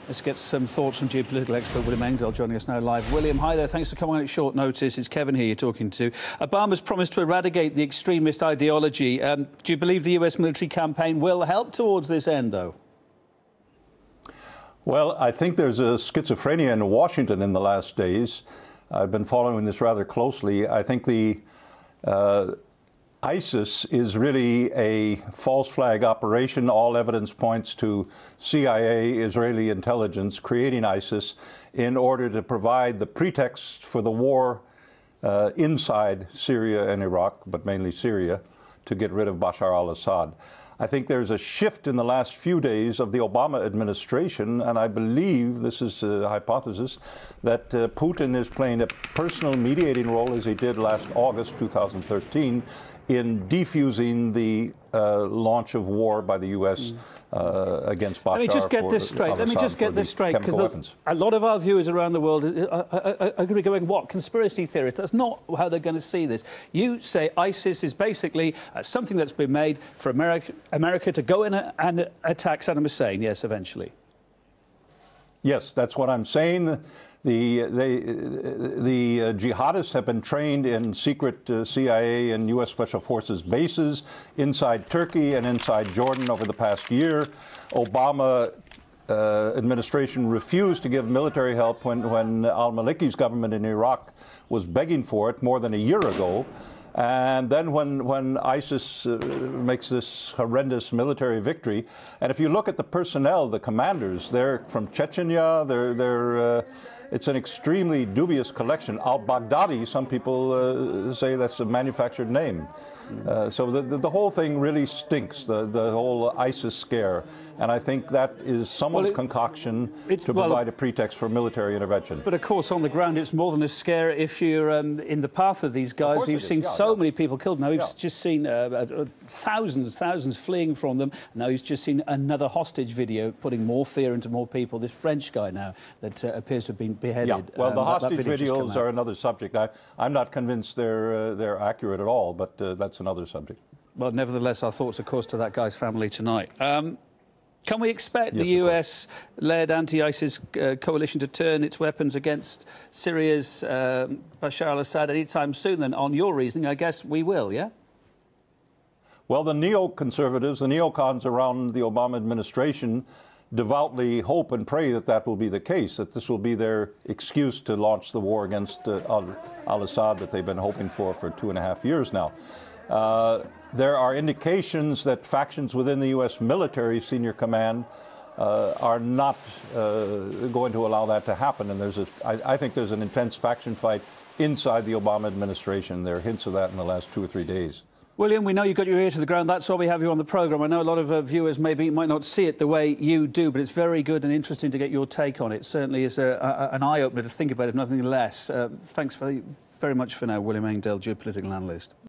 Let's get some thoughts from geopolitical expert William Engdahl joining us now live. William, hi there. Thanks for coming on at short notice. It's Kevin here you're talking to. Obama's promised to eradicate the extremist ideology. Do you believe the US military campaign will help towards this end, though? Well, I think there's a schizophrenia in Washington in the last days. I've been following this rather closely. I think the ISIS is really a false flag operation. All evidence points to CIA, Israeli intelligence creating ISIS in order to provide the pretext for the war inside Syria and Iraq, but mainly Syria, to get rid of Bashar al-Assad. I think there's a shift in the last few days of the Obama administration, and I believe, this is a hypothesis, that Putin is playing a personal mediating role, as he did last August 2013, in defusing the launch of war by the U.S. Against Bashar. Let me just get this straight. Let me just get this straight, because a lot of our viewers around the world are going to be going, what, conspiracy theorists? That's not how they're going to see this. You say ISIS is basically something that's been made for America to go in and attack Saddam Hussein, yes, eventually. Yes, that's what I'm saying. The jihadists have been trained in secret CIA and U.S. Special Forces bases inside Turkey and inside Jordan over the past year. Obama administration refused to give military help when al-Maliki's government in Iraq was begging for it more than a year ago. And then when ISIS makes this horrendous military victory, and if you look at the personnel, the commanders, they're from Chechnya, it's an extremely dubious collection. Al-Baghdadi, some people say that's a manufactured name. So the whole thing really stinks, the whole ISIS scare. And I think that is someone's concoction to provide a pretext for military intervention. But of course, on the ground, it's more than a scare if you're in the path of these guys. You've seen so many people killed. Now, we've just seen thousands fleeing from them. Now, he's just seen another hostage video putting more fear into more people. This French guy now that appears to have been beheaded. Yeah. Well, the hostage videos are another subject. I'm not convinced they're accurate at all, but that's another subject. Well, nevertheless, our thoughts, of course, to that guy's family tonight. Can we expect the US-led anti-ISIS coalition to turn its weapons against Syria's Bashar al-Assad anytime soon? Then, on your reasoning, I guess we will, yeah? Well, the neoconservatives, the neocons around the Obama administration devoutly hope and pray that that will be the case, that this will be their excuse to launch the war against al-Assad that they've been hoping for 2.5 years now. There are indications that factions within the U.S. military senior command are not going to allow that to happen. And I think there's an intense faction fight inside the Obama administration. There are hints of that in the last 2 or 3 days. William, we know you've got your ear to the ground. That's why we have you on the programme. I know a lot of viewers might not see it the way you do, but it's very good and interesting to get your take on it. Certainly is an eye-opener to think about, if nothing less. Thanks very much for now, William Engdahl, geopolitical analyst.